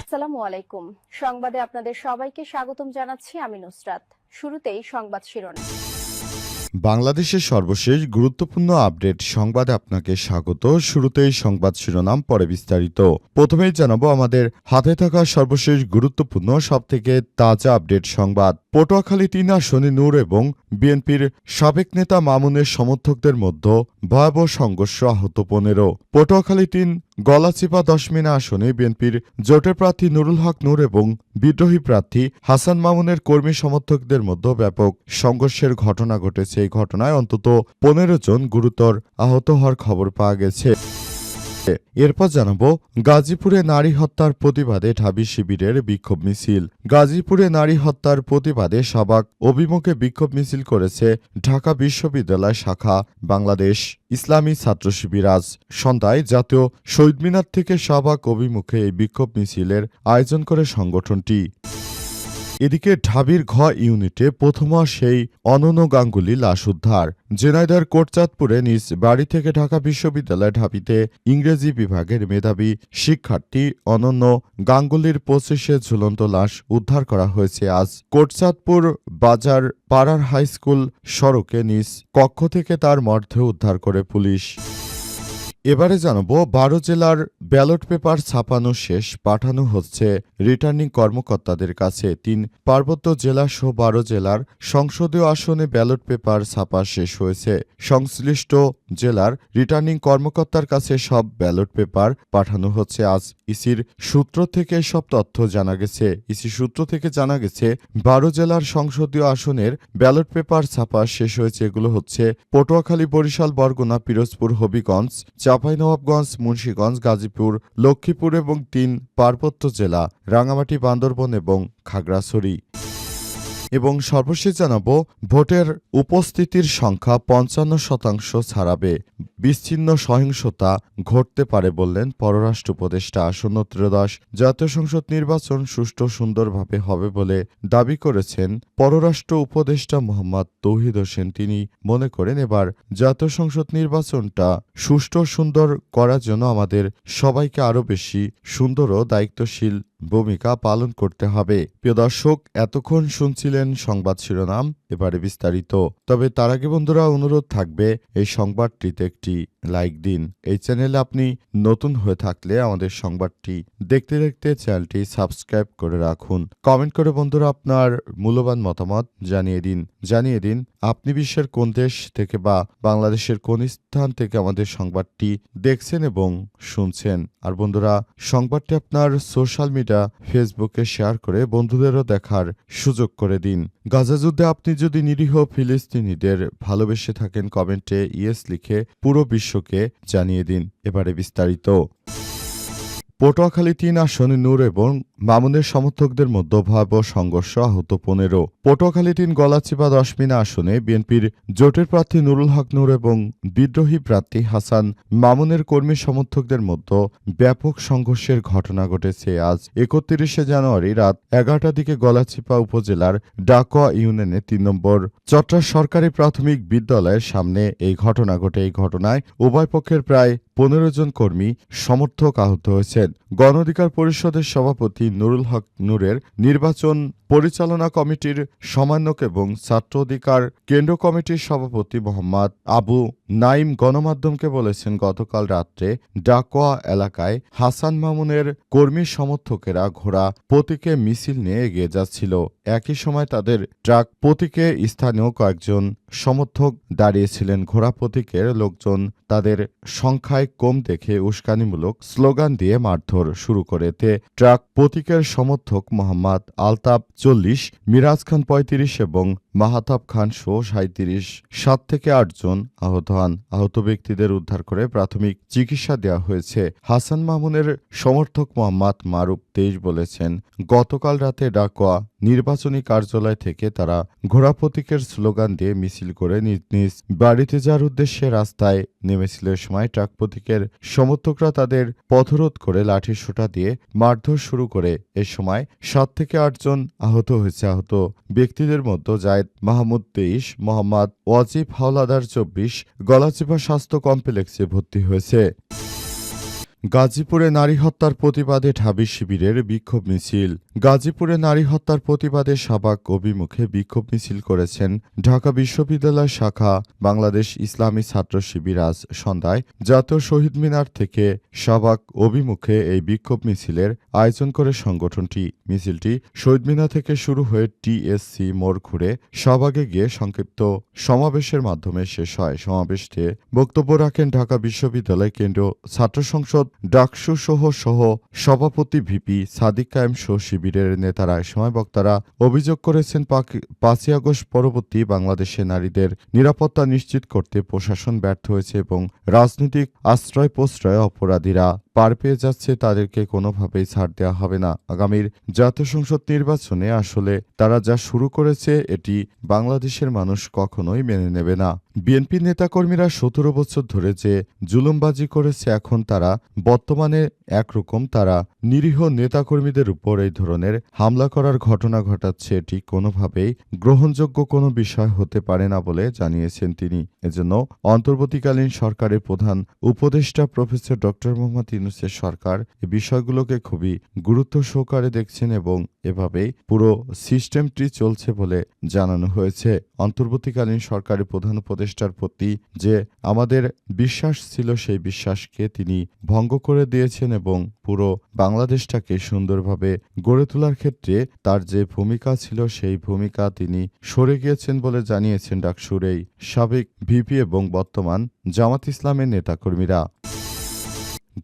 আসসালামু আলাইকুম। সংবাদে আপনাদের সবাইকে স্বাগতম জানাচ্ছি আমি নুসরাত। শুরুতেই সংবাদ শিরোনাম। বাংলাদেশের সর্বশেষ গুরুত্বপূর্ণ আপডেট সংবাদে আপনাকে স্বাগত। শুরুতেই সংবাদ শিরোনাম, পরে বিস্তারিত। প্রথমেই জানাবো আমাদের হাতে থাকা সর্বশেষ গুরুত্বপূর্ণ সবথেকে তাজা আপডেট সংবাদ। পটুয়াখালী ৩ আসনে নূর এবং বিএনপির সাবেক নেতা মামুনের সমর্থকদের মধ্যে ভয়াবহ সংঘর্ষ, আহত ১৫। পটুয়াখালী ৩ গলাচিপা দশমিনা আসনে বিএনপির জোটের প্রার্থী নুরুল হক নূর এবং বিদ্রোহী প্রার্থী হাসান মামুনের কর্মী সমর্থকদের মধ্যে ব্যাপক সংঘর্ষের ঘটনা ঘটেছে। এই ঘটনায় অন্তত ১৫ জন গুরুতর আহত হওয়ার খবর পাওয়া গেছে। এরপর জানাবো গাজীপুরে নারী হত্যার প্রতিবাদে ঢাবি শিবিরের বিক্ষোভ মিছিল। গাজীপুরে নারী হত্যার প্রতিবাদে শাহবাগ অভিমুখে বিক্ষোভ মিছিল করেছে ঢাকা বিশ্ববিদ্যালয় শাখা বাংলাদেশ ইসলামী ছাত্র শিবির। আজ সন্ধ্যায় জাতীয় শহীদ মিনার থেকে শাহবাগ অভিমুখে এই বিক্ষোভ মিছিলের আয়োজন করে সংগঠনটি। এদিকে ঢাবির ঘ ইউনিটে প্রথমা সেই অনন্য গাঙ্গুলি লাশ উদ্ধার। ঝিনাইদহের কোটচাঁদপুরে নিজ বাড়ি থেকে ঢাকা বিশ্ববিদ্যালয় ঢাবিতে ইংরেজি বিভাগের মেধাবী শিক্ষার্থী অনন্য গাঙ্গুলির ২৫ ঝুলন্ত লাশ উদ্ধার করা হয়েছে। আজ কোটচাঁদপুর বাজার পাড়ার হাইস্কুল সড়কে নিজ কক্ষ থেকে তার মর্ধে উদ্ধার করে পুলিশ। এবারে জানাবো ১২ জেলার ব্যালট পেপার ছাপানো শেষ, পাঠানো হচ্ছে রিটার্নিং কর্মকর্তাদের কাছে। ৩ পার্বত্য জেলা সহ ১২ জেলার সংসদীয় আসনে ব্যালট পেপার ছাপা শেষ হয়েছে। সংশ্লিষ্ট জেলার রিটার্নিং কর্মকর্তার কাছে সব ব্যালট পেপার পাঠানো হচ্ছে। আজ ইসির সূত্র থেকে সব তথ্য জানা গেছে। ইসি সূত্র থেকে জানা গেছে ১২ জেলার সংসদীয় আসনের ব্যালট পেপার ছাপা শেষ হয়েছে। এগুলো হচ্ছে পটুয়াখালী, বরিশাল, বরগুনা, পিরোজপুর, হবিগঞ্জ, চাঁপাইনবাবগঞ্জ, মুন্সিগঞ্জ, গাজীপুর, লক্ষ্মীপুর এবং ৩ পার্বত্য জেলা রাঙামাটি, বান্দরবন এবং খাগড়াছড়ি। এবং সর্বশেষ জানাবো ভোটের উপস্থিতির সংখ্যা ৫৫% ছাড়াবে, বিচ্ছিন্ন সহিংসতা ঘটতে পারে বললেন পররাষ্ট্র উপদেষ্টা। আসন্ন ত্রয়োদশ জাতীয় সংসদ নির্বাচন সুষ্ঠু সুন্দরভাবে হবে বলে দাবি করেছেন পররাষ্ট্র উপদেষ্টা মোহাম্মদ তৌহিদ হোসেন। তিনি মনে করেন এবার জাতীয় সংসদ নির্বাচনটা সুষ্ঠু সুন্দর করার জন্য আমাদের সবাইকে আরও বেশি সুন্দর ও দায়িত্বশীল ভূমিকা পালন করতে হবে। প্রিয় দর্শক, এতক্ষণ শুনছিলেন সংবাদ শিরোনাম, এবারে বিস্তারিত। তবে তার আগে বন্ধুরা অনুরোধ থাকবে এই সংবাদটিতে একটি লাইক দিন। এই চ্যানেলে আপনি নতুন হয়ে থাকলে আমাদের সংবাদটি দেখতে দেখতে চ্যানেলটি সাবস্ক্রাইব করে রাখুন। কমেন্ট করে বন্ধুরা আপনার মূল্যবান মতামত জানিয়ে দিন আপনি বিশ্বের কোন দেশ থেকে বা বাংলাদেশের কোন স্থান থেকে আমাদের সংবাদটি দেখছেন এবং শুনছেন। আর বন্ধুরা, সংবাদটি আপনার সোশ্যাল মিডিয়া ফেসবুকে শেয়ার করে বন্ধুদেরও দেখার সুযোগ করে দিন। গাজা যুদ্ধে আপনি যদি নিরীহ ফিলিস্তিনিদের ভালোবেসে থাকেন, কমেন্টে ইয়েস লিখে পুরো বিশ্বকে জানিয়ে দিন। এবারে বিস্তারিত। পটুয়াখালী ৩ আসনে নূর এবং মামুনের সমর্থকদের মধ্যে ভয়াবহ সংঘর্ষ, আহত ১৫। পটুয়াখালী ৩ গলাচিপা দশমিনা আসনে বিএনপির জোটের প্রার্থী নুরুল হক নূর এবং বিদ্রোহী প্রার্থী হাসান মামুনের কর্মী সমর্থকদের মধ্যে ব্যাপক সংঘর্ষের ঘটনা ঘটেছে। আজ ৩১ জানুয়ারি রাত ১১টার দিকে গলাচিপা উপজেলার ডাকোয়া ইউনিয়নের ৩ নম্বর চট্রা সরকারি প্রাথমিক বিদ্যালয়ের সামনে এই ঘটনা ঘটে। এই ঘটনায় উভয় পক্ষের প্রায় ১৫ জন কর্মী সমর্থক আহত হয়েছেন। গণ অধিকার পরিষদের সভাপতি নুরুল হক নূরের নির্বাচন পরিচালনা কমিটির সমন্বয়ক এবং ছাত্র অধিকার কেন্দ্র কমিটির সভাপতি মোহাম্মদ আবু নাইম গণমাধ্যমকে বলেছেন, গতকাল রাত্রে ডাকোয়া এলাকায় হাসান মামুনের কর্মী সমর্থকেরা ঘোড়া প্রতীকে মিছিল নিয়ে এগিয়ে যাচ্ছিল। একই সময় তাদের ট্রাক প্রতীকে স্থানীয় কয়েকজন সমর্থক দাঁড়িয়েছিলেন। ঘোড়া প্রতীকের লোকজন তাদের সংখ্যায় কম দেখে উস্কানিমূলক স্লোগান দিয়ে মারধর শুরু করে। এতে ট্রাক প্রতীকের সমর্থক মোহাম্মদ আলতাফ ৪০, মিরাজ খান ৩৫ এবং মাহাতাব খান সহ ৩৭, ৭ থেকে ৮ জন আহত হন। আহত ব্যক্তিদের উদ্ধার করে প্রাথমিক চিকিৎসা দেওয়া হয়েছে। হাসান মামুনের সমর্থক মোহাম্মদ মারুফ ২৩ বলেছেন, গতকাল রাতে ডাকোয়া নির্বাচনী কার্যালয় থেকে তারা ঘোড়া প্রতীকের স্লোগান দিয়ে মিছিল করে নিজ নিজ বাড়িতে যাওয়ার উদ্দেশ্যে রাস্তায় নেমেছিল। এ সময় ট্রাক প্রতীকের সমর্থকরা তাদের পথরোধ করে লাঠিসোঁটা দিয়ে মারধর শুরু করে। এ সময় ৭ থেকে ৮ জন আহত হয়েছে। আহত ব্যক্তিদের মধ্যে জায়েদ মাহমুদ ২৩, মোহাম্মদ ওয়াজিব হাওলাদার ২৪ গলাচিপা স্বাস্থ্য কমপ্লেক্সে ভর্তি হয়েছে। গাজীপুরে নারী হত্যার প্রতিবাদে ঢাবি শিবিরের বিক্ষোভ মিছিল। গাজীপুরে নারী হত্যার প্রতিবাদে শাবাক অভিমুখে বিক্ষোভ মিছিল করেছেন ঢাকা বিশ্ববিদ্যালয় শাখা বাংলাদেশ ইসলামী ছাত্র শিবির। আজ সন্ধ্যায় জাতীয় শহীদ মিনার থেকে শাবাক অভিমুখে এই বিক্ষোভ মিছিলের আয়োজন করে সংগঠনটি। মিছিলটি শহীদ মিনার থেকে শুরু হয়ে টিএসসি মোড় ঘুরে শাহবাগে গিয়ে সংক্ষিপ্ত সমাবেশের মাধ্যমে শেষ হয়। সমাবেশে বক্তব্য রাখেন ঢাকা বিশ্ববিদ্যালয় কেন্দ্রীয় ছাত্র সংসদ ডাকসু সহ সভাপতি ভিপি সাদিক কায়েম সহ শিবিরের নেতারা। এ সময় বক্তারা অভিযোগ করেছেন ৫ই আগস্ট পরবর্তী বাংলাদেশে নারীদের নিরাপত্তা নিশ্চিত করতে প্রশাসন ব্যর্থ হয়েছে এবং রাজনৈতিক আশ্রয় প্রশ্রয় অপরাধীরা পার পেয়ে যাচ্ছে, তাদেরকে কোনোভাবেই ছাড় দেওয়া হবে না। আগামীর জাতীয় সংসদ নির্বাচনে আসলে তারা যা শুরু করেছে এটি বাংলাদেশের মানুষ কখনোই মেনে নেবে না। বিএনপি নেতাকর্মীরা ১৭ বছর ধরে যে জুলুমবাজি করেছে, এখন তারা বর্তমানে একরকম তারা নিরীহ নেতাকর্মীদের উপর এই ধরনের হামলা করার ঘটনা ঘটাচ্ছে, এটি কোনোভাবেই গ্রহণযোগ্য কোনো বিষয় হতে পারে না বলে জানিয়েছেন তিনি। এজন্য অন্তর্বর্তীকালীন সরকারের প্রধান উপদেষ্টা প্রফেসর ডক্টর মোহাম্মদ ইউনূসের সরকার এই বিষয়গুলোকে খুবই গুরুত্ব সহকারে দেখছেন এবং এভাবেই পুরো সিস্টেমটি চলছে বলে জানানো হয়েছে। অন্তর্বর্তীকালীন সরকারের প্রধান উপদেষ্টার প্রতি যে আমাদের বিশ্বাস ছিল, সেই বিশ্বাসকে তিনি ভঙ্গ করে দিয়েছেন এবং পুরো বাংলাদেশটাকে সুন্দরভাবে গড়ে তোলার ক্ষেত্রে তার যে ভূমিকা ছিল সেই ভূমিকা তিনি সরে গিয়েছেন বলে জানিয়েছেন ডাকসুর এই সাবেক ভিপি এবং বর্তমান জামাত ইসলামের নেতাকর্মীরা।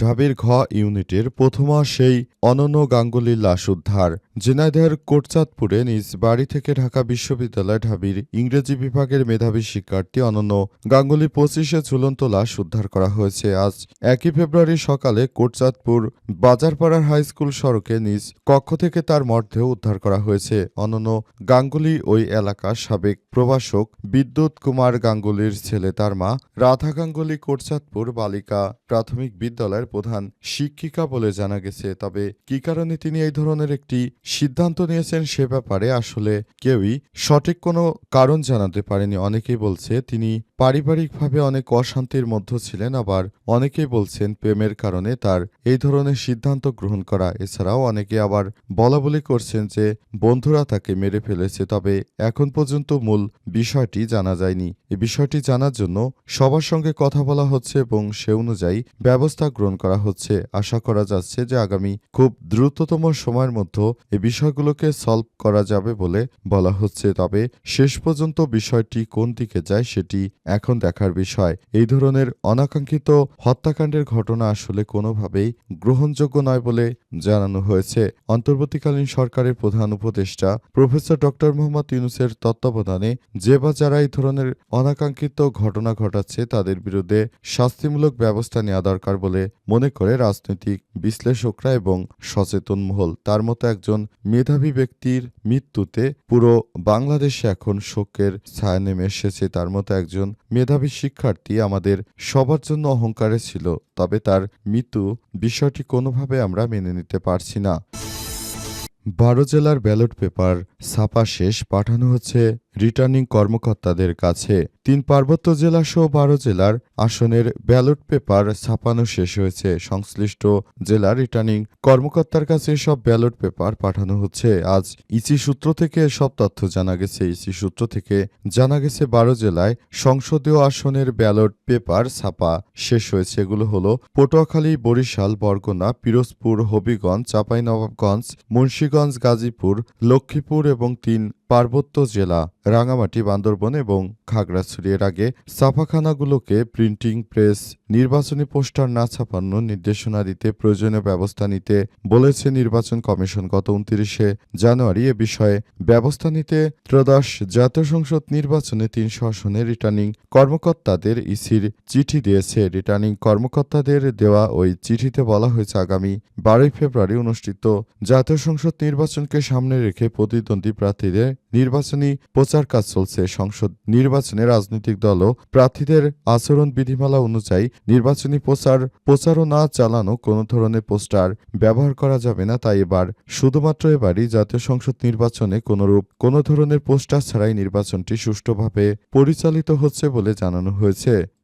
ঢাবির ঘ ইউনিটের প্রথমা সেই অনন্য গাঙ্গুলির লাশ উদ্ধার। ঝিনাইদহের কোটচাঁদপুরে নিজ বাড়ি থেকে ঢাকা বিশ্ববিদ্যালয় ঢাবির ইংরেজি বিভাগের মেধাবী শিক্ষার্থী অনন্য গাঙ্গুলি ২৫-এ ঝুলন্ত লাশ উদ্ধার করা হয়েছে। আজ ১ ফেব্রুয়ারি সকালে কোটচাঁদপুর বাজারপাড়ার হাইস্কুল সড়কে নিজ কক্ষ থেকে তার মরদেহ উদ্ধার করা হয়েছে। অনন্য গাঙ্গুলি ওই এলাকার সাবেক প্রভাষক বিদ্যুৎ কুমার গাঙ্গুলির ছেলে। তার মা রাধা গাঙ্গুলি কোটচাঁদপুর বালিকা প্রাথমিক বিদ্যালয়ের প্রধান শিক্ষিকা বলে জানা গেছে। তবে কী কারণে তিনি এই ধরনের একটি সিদ্ধান্ত নিয়েছেন সে ব্যাপারে আসলে কেউই সঠিক কোনো কারণ জানাতে পারেনি। অনেকেই বলছে তিনি পারিবারিকভাবে অনেক অশান্তির মধ্যে ছিলেন, আবার অনেকেই বলছেন প্রেমের কারণে তার এই ধরনের সিদ্ধান্ত গ্রহণ করা। এছাড়াও অনেকে আবার বলাবলি করছেন যে বন্ধুরা তাকে মেরে ফেলেছে। তবে এখন পর্যন্ত মূল বিষয়টি জানা যায়নি। এই বিষয়টি জানার জন্য সবার সঙ্গে কথা বলা হচ্ছে এবং সে অনুযায়ী ব্যবস্থা গ্রহণ করা হচ্ছে। আশা করা যাচ্ছে যে আগামী খুব দ্রুততম সময়ের মধ্যে এই বিষয়গুলোকে সলভ করা যাবে বলে বলা হচ্ছে। তবে শেষ পর্যন্ত বিষয়টি কোন দিকে যায় সেটি এখন দেখার বিষয়। এই ধরনের অনাকাঙ্ক্ষিত হত্যাকাণ্ডের ঘটনা আসলে কোনোভাবেই গ্রহণযোগ্য নয় বলে জানানো হয়েছে। অন্তর্বর্তীকালীন সরকারের প্রধান উপদেষ্টা প্রফেসর ডক্টর মোহাম্মদ ইউনূসের তত্ত্বাবধানে যে বা যারা এই ধরনের অনাকাঙ্ক্ষিত ঘটনা ঘটাচ্ছে তাদের বিরুদ্ধে শাস্তিমূলক ব্যবস্থা নেওয়া দরকার বলে মনে করে রাজনৈতিক বিশ্লেষকরা এবং সচেতন মহল। তার মতো একজন মেধাবী ব্যক্তির মৃত্যুতে পুরো বাংলাদেশে এখন শোকের ছায়া নেমে এসেছে। তার মতো একজন মেধাবী শিক্ষার্থী আমাদের সবার জন্য অহংকারে ছিল, তবে তার মৃত্যু বিষয়টি কোনোভাবে আমরা মেনে নিতে পারছি না। ১২ জেলার ব্যালট পেপার ছাপা শেষ, পাঠানো হচ্ছে রিটার্নিং কর্মকর্তাদের কাছে। ৩ পার্বত্য জেলা সহ ১২ জেলার আসনের ব্যালট পেপার ছাপানো শেষ হয়েছে। সংশ্লিষ্ট জেলার রিটার্নিং কর্মকর্তার কাছে সব ব্যালট পেপার পাঠানো হচ্ছে। আজ ইসি সূত্র থেকে সব তথ্য জানা গেছে। ইসি সূত্র থেকে জানা গেছে ১২ জেলায় সংসদীয় আসনের ব্যালট পেপার ছাপা শেষ হয়েছে। এগুলো হলো পটুয়াখালী, বরিশাল, বরগুনা, পিরোজপুর, হবিগঞ্জ, চাঁপাইনবাবগঞ্জ, মুন্সিগঞ্জ, গাজীপুর, লক্ষ্মীপুর এবং ৩ পার্বত্য জেলা রাঙামাটি, বান্দরবন এবং খাগড়াছড়ি। এর আগে ছাপাখানাগুলোকে প্রিন্টিং প্রেস নির্বাচনী পোস্টার না ছাপানোর নির্দেশনা দিতে প্রয়োজনীয় ব্যবস্থা নিতে বলেছে নির্বাচন কমিশন। গত ২৯শে জানুয়ারি এ বিষয়ে ব্যবস্থা নিতে ত্রয়োদশ জাতীয় সংসদ নির্বাচনে ৩০০ আসনের রিটার্নিং কর্মকর্তাদের ইসির চিঠি দিয়েছে। রিটার্নিং কর্মকর্তাদের দেওয়া ওই চিঠিতে বলা হয়েছে আগামী ১২ ফেব্রুয়ারি অনুষ্ঠিত জাতীয় সংসদ নির্বাচনকে সামনে রেখে প্রতিদ্বন্দ্বী প্রার্থীদের নির্বাচনী প্রচার কাজ চলছে। সংসদ নির্বাচনে রাজনৈতিক দল ও প্রার্থীদের আচরণ বিধিমালা অনুযায়ী নির্বাচনী প্রচারণা চালানো কোনো ধরনের পোস্টার ব্যবহার করা যাবে না। তাই শুধুমাত্র এবারই জাতীয় সংসদ নির্বাচনে কোনো ধরনের পোস্টার ছাড়াই নির্বাচনটি সুষ্ঠুভাবে পরিচালিত হচ্ছে বলে জানানো হয়েছে।